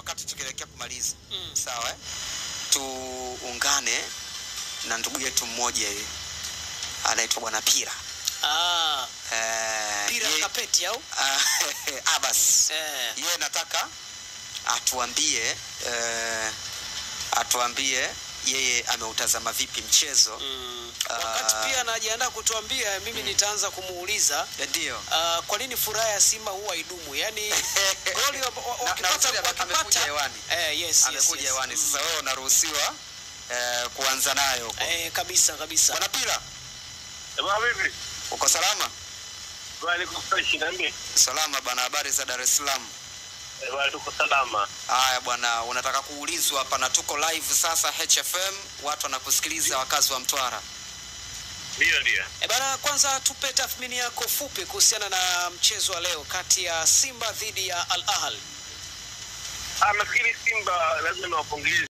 wakati tukielekea kumaliza. Sawa tuungane na ndugu yetu mmoja hivi anaitwa Bwana Pira. Pira Kapeti au? Abbas. Yeye nataka atuambie yeye ameutazama vipi mchezo. Wakati pia anajiandaa kutuambia, mimi nitaanza kumuuliza ndio kwa nini furaha ya Simba huwa idumu? Yaani goli amekuja hewani. Yes, amekuja hewani. Sasa wewe unaruhusiwa kuanza nayo huko. Kabisa. Bwana Pira. Vipi? Uko salama? Bwana niko fresh niambie. Salama bwana, habari za Dar es Salaam? Bwana tuko salama. Haya bwana, unataka kuulizwa hapa na tuko live sasa HFM, watu wanakusikiliza wakazi wa Mtwara. Ndio. Bwana, kwanza tupe tathmini yako fupi kuhusiana na mchezo wa leo kati ya Simba dhidi ya Al Ahly. Nafikiri Simba lazima wapongeze